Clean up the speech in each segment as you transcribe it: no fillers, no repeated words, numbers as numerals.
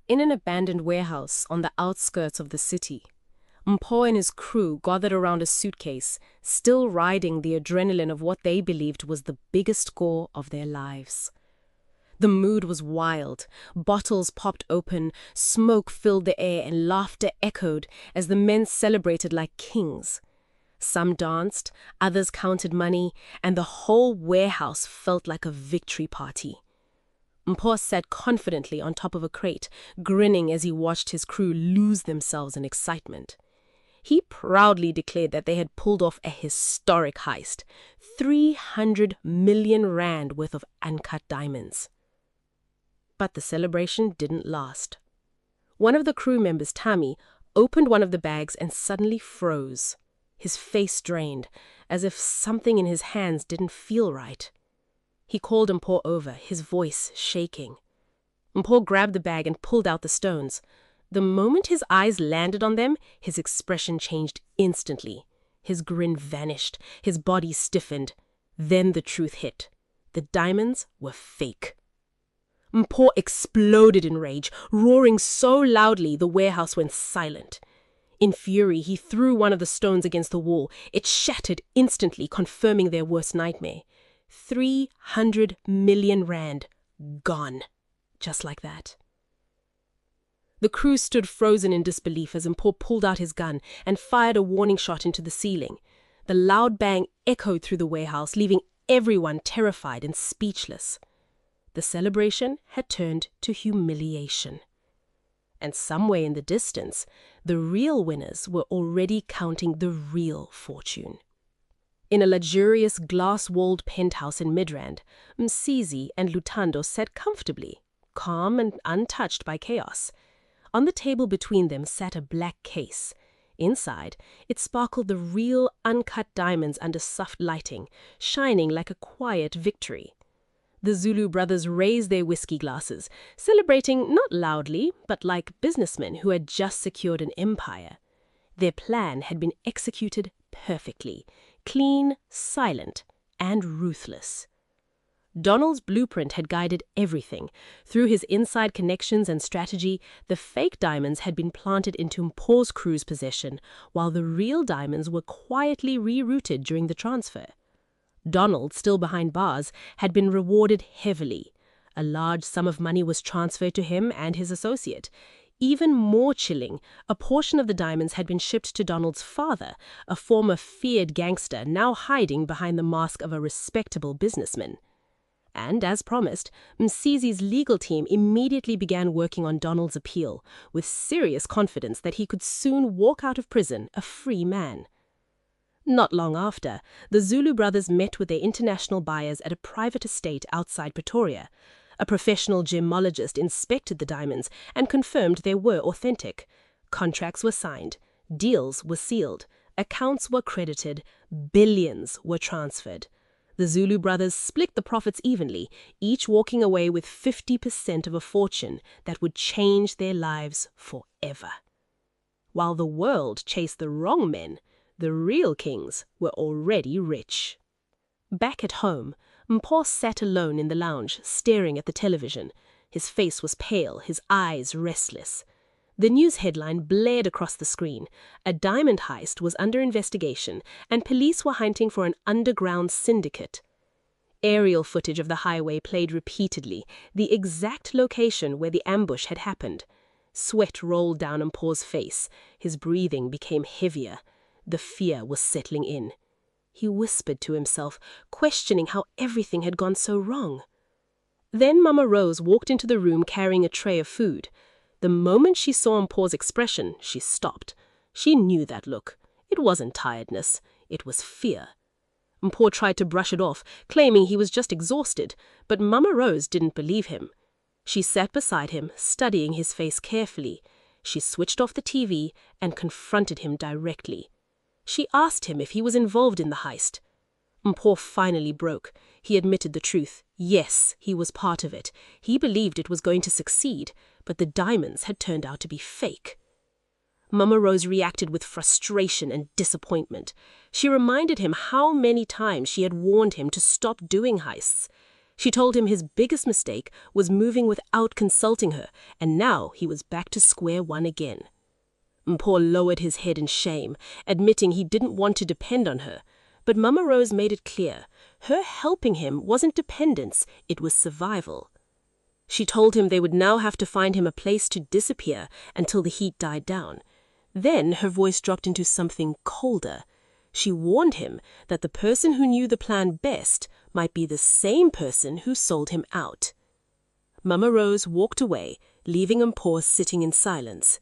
In an abandoned warehouse on the outskirts of the city, Mpho and his crew gathered around a suitcase, still riding the adrenaline of what they believed was the biggest score of their lives. The mood was wild. Bottles popped open, smoke filled the air, and laughter echoed as the men celebrated like kings. Some danced, others counted money, and the whole warehouse felt like a victory party. Mpho sat confidently on top of a crate, grinning as he watched his crew lose themselves in excitement. He proudly declared that they had pulled off a historic heist, 300 million rand worth of uncut diamonds. But the celebration didn't last. One of the crew members, Tammy, opened one of the bags and suddenly froze. His face drained, as if something in his hands didn't feel right. He called Mpho over, his voice shaking. Mpho grabbed the bag and pulled out the stones. The moment his eyes landed on them, his expression changed instantly. His grin vanished, his body stiffened. Then the truth hit. The diamonds were fake. Mpho exploded in rage, roaring so loudly the warehouse went silent. In fury, he threw one of the stones against the wall. It shattered instantly, confirming their worst nightmare. 300 million rand gone. Just like that. The crew stood frozen in disbelief as Mpho pulled out his gun and fired a warning shot into the ceiling. The loud bang echoed through the warehouse, leaving everyone terrified and speechless. The celebration had turned to humiliation. And somewhere in the distance, the real winners were already counting the real fortune. In a luxurious glass-walled penthouse in Midrand, Msizi and Luthando sat comfortably, calm and untouched by chaos. On the table between them sat a black case. Inside, it sparkled the real uncut diamonds under soft lighting, shining like a quiet victory. The Zulu brothers raised their whiskey glasses, celebrating not loudly, but like businessmen who had just secured an empire. Their plan had been executed perfectly, clean, silent, and ruthless. Donald's blueprint had guided everything. Through his inside connections and strategy, the fake diamonds had been planted into Mpho's crew's possession, while the real diamonds were quietly rerouted during the transfer. Donald, still behind bars, had been rewarded heavily. A large sum of money was transferred to him and his associate. Even more chilling, a portion of the diamonds had been shipped to Donald's father, a former feared gangster now hiding behind the mask of a respectable businessman. And, as promised, Msizi's legal team immediately began working on Donald's appeal, with serious confidence that he could soon walk out of prison a free man. Not long after, the Zulu brothers met with their international buyers at a private estate outside Pretoria. A professional gemologist inspected the diamonds and confirmed they were authentic. Contracts were signed, deals were sealed, accounts were credited, billions were transferred. The Zulu brothers split the profits evenly, each walking away with 50% of a fortune that would change their lives forever. While the world chased the wrong men, the real kings were already rich. Back at home, Mpho sat alone in the lounge, staring at the television. His face was pale, his eyes restless. The news headline blared across the screen. A diamond heist was under investigation, and police were hunting for an underground syndicate. Aerial footage of the highway played repeatedly, the exact location where the ambush had happened. Sweat rolled down Mpho's face. His breathing became heavier. The fear was settling in. He whispered to himself, questioning how everything had gone so wrong. Then Mama Rose walked into the room carrying a tray of food. The moment she saw Mpho's expression, she stopped. She knew that look. It wasn't tiredness. It was fear. Mpho tried to brush it off, claiming he was just exhausted, but Mama Rose didn't believe him. She sat beside him, studying his face carefully. She switched off the TV and confronted him directly. She asked him if he was involved in the heist. Mpho finally broke. He admitted the truth. Yes, he was part of it. He believed it was going to succeed, but the diamonds had turned out to be fake. Mama Rose reacted with frustration and disappointment. She reminded him how many times she had warned him to stop doing heists. She told him his biggest mistake was moving without consulting her, and now he was back to square one again. Mpho lowered his head in shame, admitting he didn't want to depend on her. But Mama Rose made it clear, her helping him wasn't dependence, it was survival. She told him they would now have to find him a place to disappear until the heat died down. Then her voice dropped into something colder. She warned him that the person who knew the plan best might be the same person who sold him out. Mama Rose walked away, leaving Mpho sitting in silence.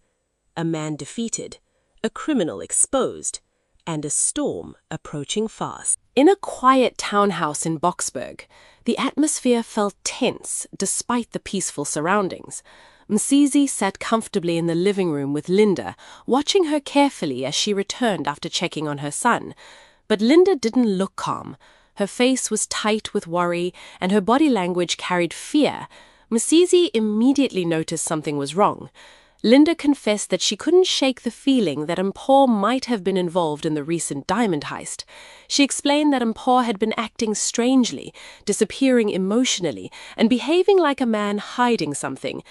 A man defeated, a criminal exposed, and a storm approaching fast. In a quiet townhouse in Boksburg, the atmosphere felt tense despite the peaceful surroundings. Msizi sat comfortably in the living room with Linda, watching her carefully as she returned after checking on her son. But Linda didn't look calm. Her face was tight with worry, and her body language carried fear. Msizi immediately noticed something was wrong. Linda confessed that she couldn't shake the feeling that Mpho might have been involved in the recent diamond heist. She explained that Mpho had been acting strangely, disappearing emotionally, and behaving like a man hiding something.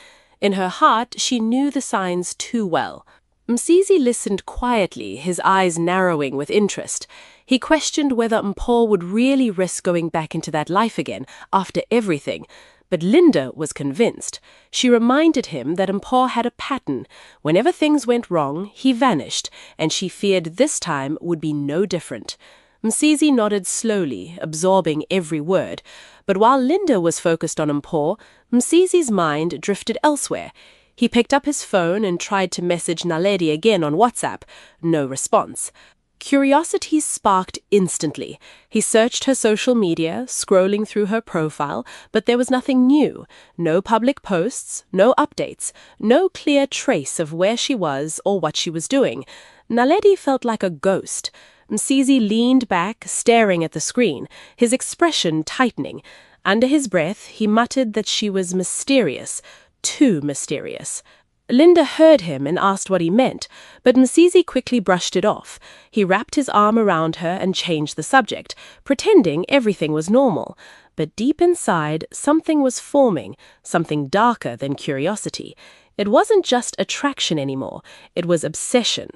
In her heart, she knew the signs too well. Msizi listened quietly, his eyes narrowing with interest. He questioned whether Mpho would really risk going back into that life again after everything. But Linda was convinced. She reminded him that Mpho had a pattern. Whenever things went wrong, he vanished, and she feared this time would be no different. Msizi nodded slowly, absorbing every word. But while Linda was focused on Mpho, Msizi's mind drifted elsewhere. He picked up his phone and tried to message Naledi again on WhatsApp. No response. Curiosity sparked instantly. He searched her social media, scrolling through her profile, but there was nothing new. No public posts, no updates, no clear trace of where she was or what she was doing. Naledi felt like a ghost. Msizi leaned back, staring at the screen, his expression tightening. Under his breath, he muttered that she was mysterious, too mysterious. Linda heard him and asked what he meant, but Msizi quickly brushed it off. He wrapped his arm around her and changed the subject, pretending everything was normal. But deep inside, something was forming, something darker than curiosity. It wasn't just attraction anymore, it was obsession.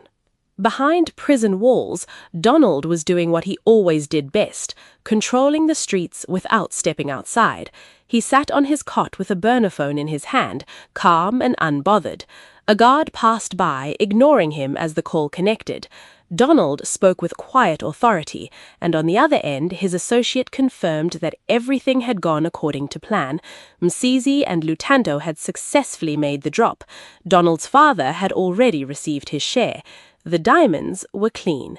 Behind prison walls, Donald was doing what he always did best, controlling the streets without stepping outside. He sat on his cot with a burner phone in his hand, calm and unbothered. A guard passed by, ignoring him as the call connected. Donald spoke with quiet authority, and on the other end, his associate confirmed that everything had gone according to plan. Msizi and Luthando had successfully made the drop. Donald's father had already received his share. The diamonds were clean.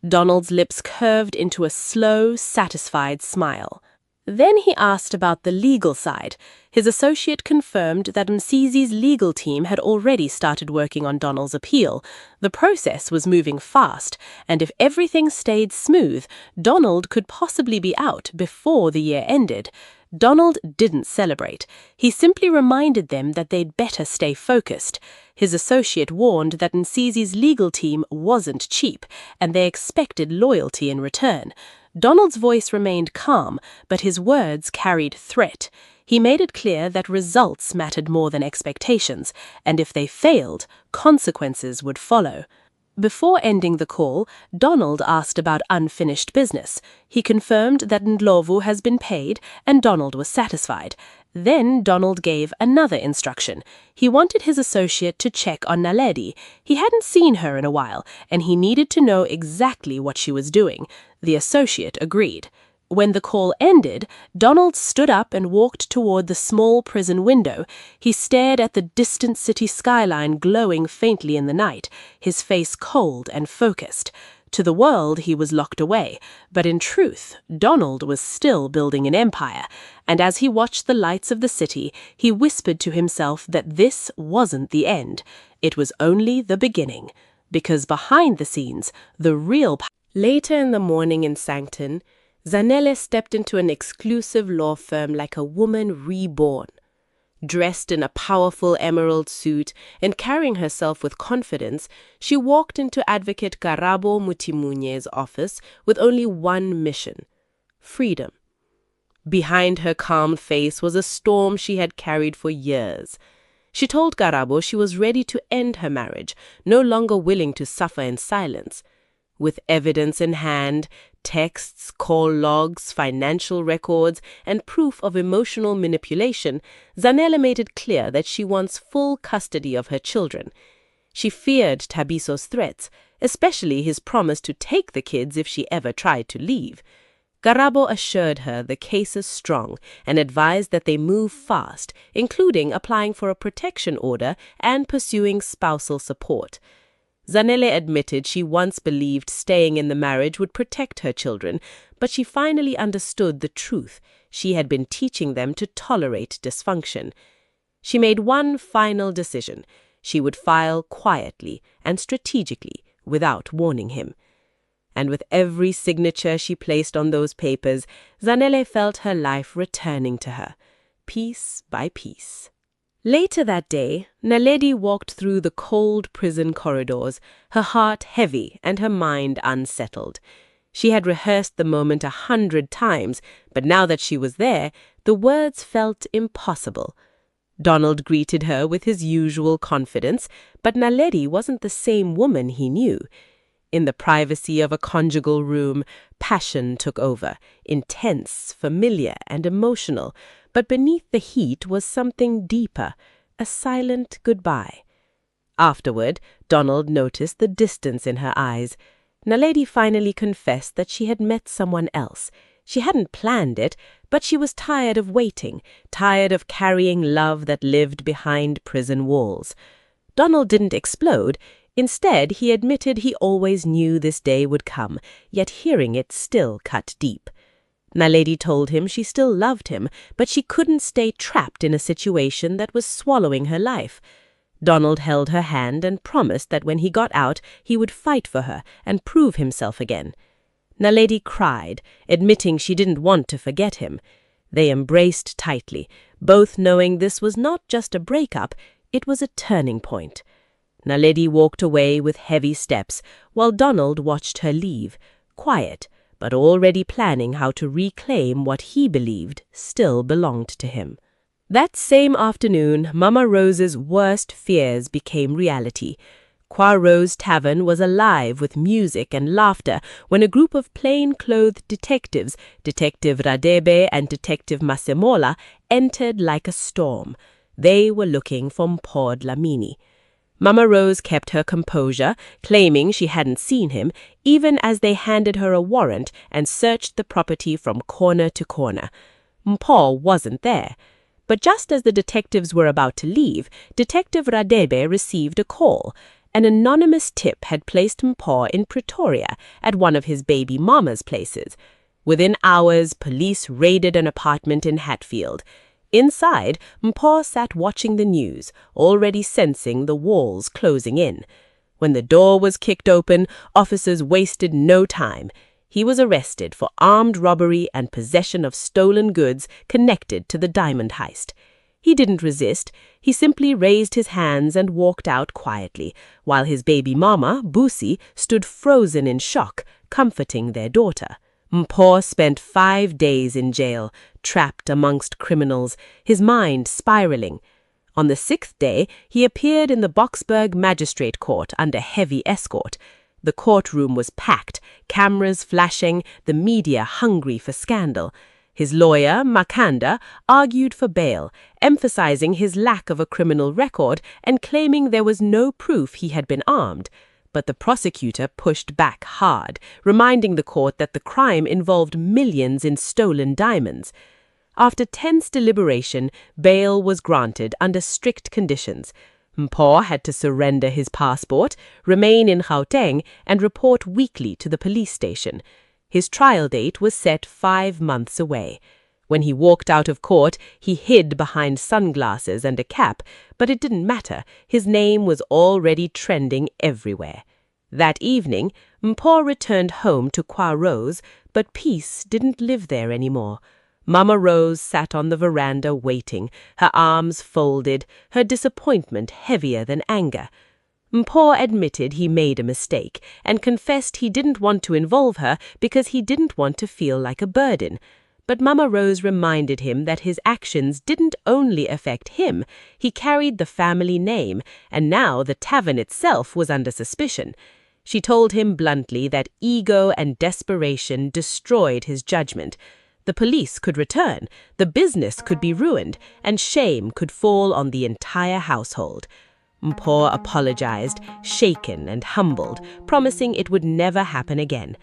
Donald's lips curved into a slow, satisfied smile. Then he asked about the legal side. His associate confirmed that Msizi's legal team had already started working on Donald's appeal. The process was moving fast, and if everything stayed smooth, Donald could possibly be out before the year ended. Donald didn't celebrate. He simply reminded them that they'd better stay focused. His associate warned that Msizi's legal team wasn't cheap, and they expected loyalty in return. Donald's voice remained calm, but his words carried threat. He made it clear that results mattered more than expectations, and if they failed, consequences would follow. Before ending the call, Donald asked about unfinished business. He confirmed that Ndlovu has been paid, and Donald was satisfied. Then Donald gave another instruction. He wanted his associate to check on Naledi. He hadn't seen her in a while, and he needed to know exactly what she was doing. The associate agreed. When the call ended, Donald stood up and walked toward the small prison window. He stared at the distant city skyline glowing faintly in the night, his face cold and focused. To the world, he was locked away, but in truth, Donald was still building an empire, and as he watched the lights of the city, he whispered to himself that this wasn't the end. It was only the beginning, because behind the scenes, the real Later in the morning in Sancton, Zanele stepped into an exclusive law firm like a woman reborn. Dressed in a powerful emerald suit and carrying herself with confidence, she walked into Advocate Karabo Mutimunye's office with only one mission: freedom. Behind her calm face was a storm she had carried for years. She told Karabo she was ready to end her marriage, no longer willing to suffer in silence. With evidence in hand, texts, call logs, financial records, and proof of emotional manipulation, Zanele made it clear that she wants full custody of her children. She feared Thabiso's threats, especially his promise to take the kids if she ever tried to leave. Karabo assured her the case is strong and advised that they move fast, including applying for a protection order and pursuing spousal support. Zanele admitted she once believed staying in the marriage would protect her children, but she finally understood the truth. She had been teaching them to tolerate dysfunction. She made one final decision. She would file quietly and strategically, without warning him. And with every signature she placed on those papers, Zanele felt her life returning to her, piece by piece. Later that day, Naledi walked through the cold prison corridors, her heart heavy and her mind unsettled. She had rehearsed the moment 100 times, but now that she was there, the words felt impossible. Donald greeted her with his usual confidence, but Naledi wasn't the same woman he knew. In the privacy of a conjugal room, passion took over, intense, familiar, and emotional, but beneath the heat was something deeper, a silent goodbye. Afterward, Donald noticed the distance in her eyes. Naledi finally confessed that she had met someone else. She hadn't planned it, but she was tired of waiting, tired of carrying love that lived behind prison walls. Donald didn't explode. Instead, he admitted he always knew this day would come, yet hearing it still cut deep. Naledi told him she still loved him, but she couldn't stay trapped in a situation that was swallowing her life. Donald held her hand and promised that when he got out, he would fight for her and prove himself again. Naledi cried, admitting she didn't want to forget him. They embraced tightly, both knowing this was not just a breakup, it was a turning point. Naledi walked away with heavy steps, while Donald watched her leave, quiet, but already planning how to reclaim what he believed still belonged to him. That same afternoon, Mama Rose's worst fears became reality. Poirot's tavern was alive with music and laughter when a group of plain-clothed detectives, Detective Radebe and Detective Masemola, entered like a storm. They were looking for Mpho Dlamini. Mama Rose kept her composure, claiming she hadn't seen him, even as they handed her a warrant and searched the property from corner to corner. Mpho wasn't there. But just as the detectives were about to leave, Detective Radebe received a call. An anonymous tip had placed Mpho in Pretoria at one of his baby mama's places. Within hours, police raided an apartment in Hatfield. Inside, Mpho sat watching the news, already sensing the walls closing in. When the door was kicked open, officers wasted no time. He was arrested for armed robbery and possession of stolen goods connected to the diamond heist. He didn't resist. He simply raised his hands and walked out quietly, while his baby mama, Busi, stood frozen in shock, comforting their daughter. Mpho spent 5 days in jail, trapped amongst criminals, his mind spiraling. On the 6th day, he appeared in the Boksburg Magistrate Court under heavy escort. The courtroom was packed, cameras flashing, the media hungry for scandal. His lawyer, Makanda, argued for bail, emphasizing his lack of a criminal record and claiming there was no proof he had been armed. But the prosecutor pushed back hard, reminding the court that the crime involved millions in stolen diamonds. After tense deliberation, bail was granted under strict conditions. Mpho had to surrender his passport, remain in Gauteng, and report weekly to the police station. His trial date was set 5 months away. When he walked out of court, he hid behind sunglasses and a cap, but it didn't matter. His name was already trending everywhere. That evening, Mpho returned home to Poirot's, but peace didn't live there anymore. Mama Rose sat on the veranda waiting, her arms folded, her disappointment heavier than anger. Mpho admitted he made a mistake and confessed he didn't want to involve her because he didn't want to feel like a burden. But Mama Rose reminded him that his actions didn't only affect him, he carried the family name, and now the tavern itself was under suspicion. She told him bluntly that ego and desperation destroyed his judgment. The police could return, the business could be ruined, and shame could fall on the entire household. Mpho apologized, shaken and humbled, promising it would never happen again.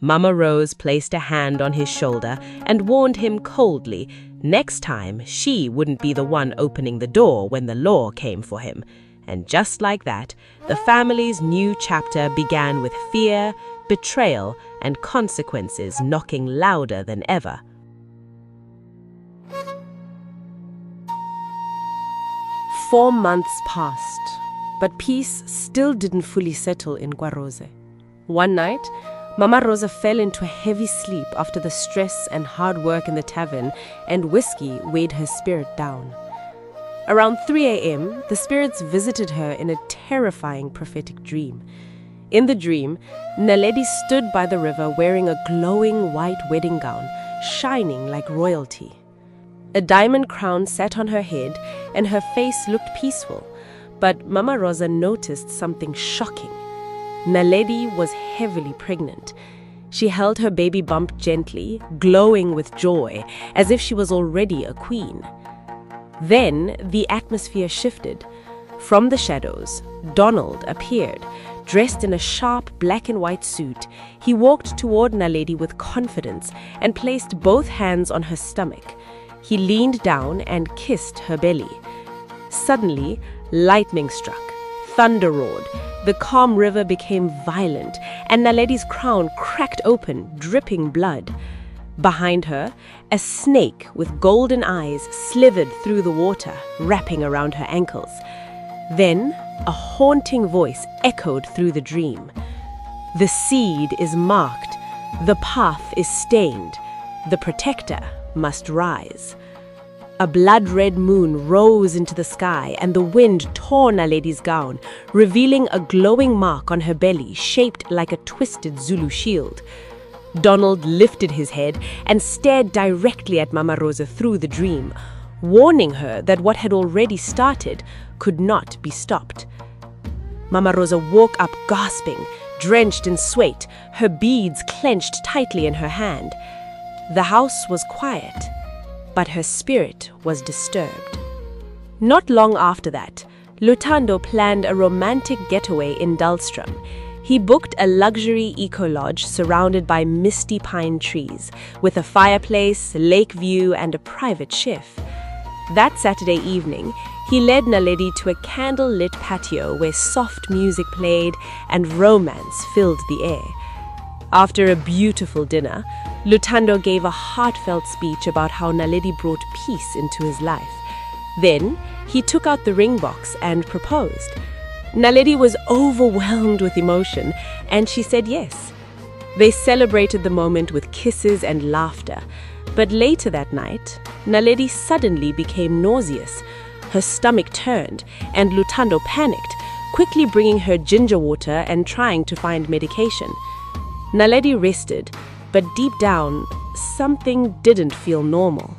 Mama Rose placed a hand on his shoulder and warned him coldly next time she wouldn't be the one opening the door when the law came for him. And just like that, the family's new chapter began with fear, betrayal, and consequences knocking louder than ever. Four months passed, but peace still didn't fully settle in Gwarose. One night, Mama Rosa fell into a heavy sleep after the stress and hard work in the tavern, and whiskey weighed her spirit down. Around 3 a.m., the spirits visited her in a terrifying prophetic dream. In the dream, Naledi stood by the river wearing a glowing white wedding gown, shining like royalty. A diamond crown sat on her head, and her face looked peaceful. But Mama Rosa noticed something shocking. Naledi was heavily pregnant. She held her baby bump gently, glowing with joy, as if she was already a queen. Then the atmosphere shifted. From the shadows, Donald appeared, dressed in a sharp black and white suit. He walked toward Naledi with confidence and placed both hands on her stomach. He leaned down and kissed her belly. Suddenly, lightning struck. Thunder roared. The calm river became violent, and Naledi's crown cracked open, dripping blood. Behind her, a snake with golden eyes slithered through the water, wrapping around her ankles. Then, a haunting voice echoed through the dream. The seed is marked. The path is stained. The protector must rise. A blood-red moon rose into the sky, and the wind tore Naledi's gown, revealing a glowing mark on her belly shaped like a twisted Zulu shield. Donald lifted his head and stared directly at Mama Rosa through the dream, warning her that what had already started could not be stopped. Mama Rosa woke up gasping, drenched in sweat, her beads clenched tightly in her hand. The house was quiet, but her spirit was disturbed. Not long after that, Luthando planned a romantic getaway in Dahlstrom. He booked a luxury eco-lodge surrounded by misty pine trees, with a fireplace, lake view, and a private chef. That Saturday evening, he led Naledi to a candle-lit patio where soft music played and romance filled the air. After a beautiful dinner, Luthando gave a heartfelt speech about how Naledi brought peace into his life. Then, he took out the ring box and proposed. Naledi was overwhelmed with emotion, and she said yes. They celebrated the moment with kisses and laughter. But later that night, Naledi suddenly became nauseous. Her stomach turned, and Luthando panicked, quickly bringing her ginger water and trying to find medication. Naledi rested, but deep down, something didn't feel normal.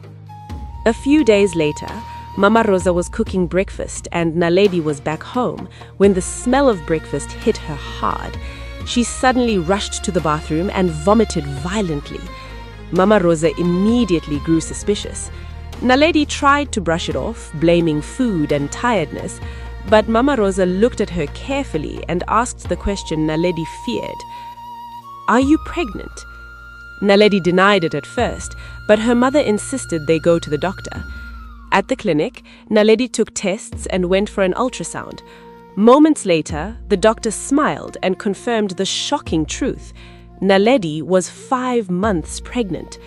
A few days later, Mama Rosa was cooking breakfast and Naledi was back home when the smell of breakfast hit her hard. She suddenly rushed to the bathroom and vomited violently. Mama Rosa immediately grew suspicious. Naledi tried to brush it off, blaming food and tiredness, but Mama Rosa looked at her carefully and asked the question Naledi feared. "Are you pregnant?" Naledi denied it at first, but her mother insisted they go to the doctor. At the clinic, Naledi took tests and went for an ultrasound. Moments later, the doctor smiled and confirmed the shocking truth. Naledi was 5 months pregnant.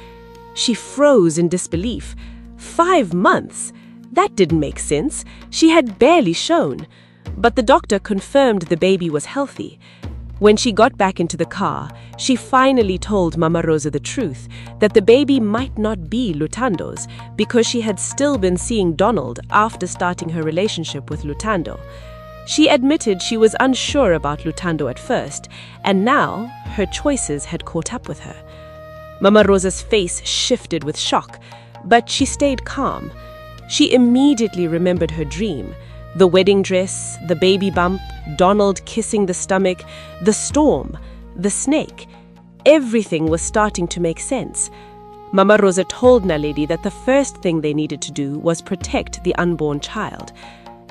She froze in disbelief. 5 months? That didn't make sense. She had barely shown. But the doctor confirmed the baby was healthy. When she got back into the car, she finally told Mama Rosa the truth, that the baby might not be Luthando's because she had still been seeing Donald after starting her relationship with Luthando. She admitted she was unsure about Luthando at first, and now her choices had caught up with her. Mama Rosa's face shifted with shock, but she stayed calm. She immediately remembered her dream. The wedding dress, the baby bump, Donald kissing the stomach, the storm, the snake. Everything was starting to make sense. Mama Rosa told Naledi that the first thing they needed to do was protect the unborn child.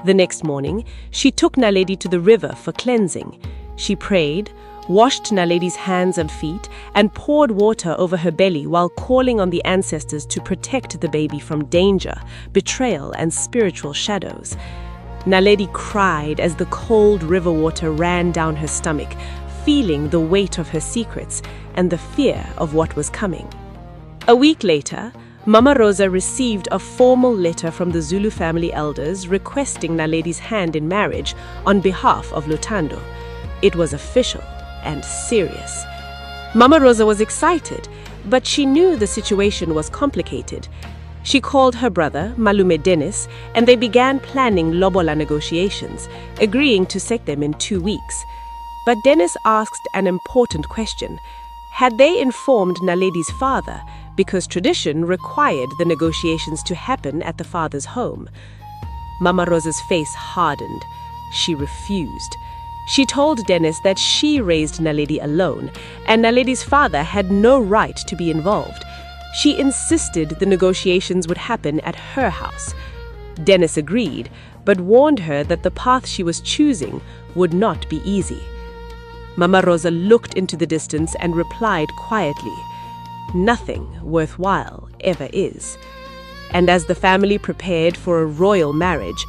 The next morning, she took Naledi to the river for cleansing. She prayed, washed Naledi's hands and feet, and poured water over her belly while calling on the ancestors to protect the baby from danger, betrayal, and spiritual shadows. Naledi cried as the cold river water ran down her stomach, feeling the weight of her secrets and the fear of what was coming. A week later, Mama Rosa received a formal letter from the Zulu family elders requesting Naledi's hand in marriage on behalf of Luthando. It was official and serious. Mama Rosa was excited, but she knew the situation was complicated. She called her brother, Malume Dennis, and they began planning lobola negotiations, agreeing to set them in 2 weeks. But Dennis asked an important question. Had they informed Naledi's father, because tradition required the negotiations to happen at the father's home? Mama Rosa's face hardened. She refused. She told Dennis that she raised Naledi alone, and Naledi's father had no right to be involved. She insisted the negotiations would happen at her house. Dennis agreed, but warned her that the path she was choosing would not be easy. Mama Rosa looked into the distance and replied quietly, "Nothing worthwhile ever is." And as the family prepared for a royal marriage,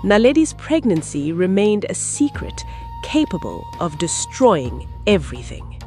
Naledi's pregnancy remained a secret capable of destroying everything.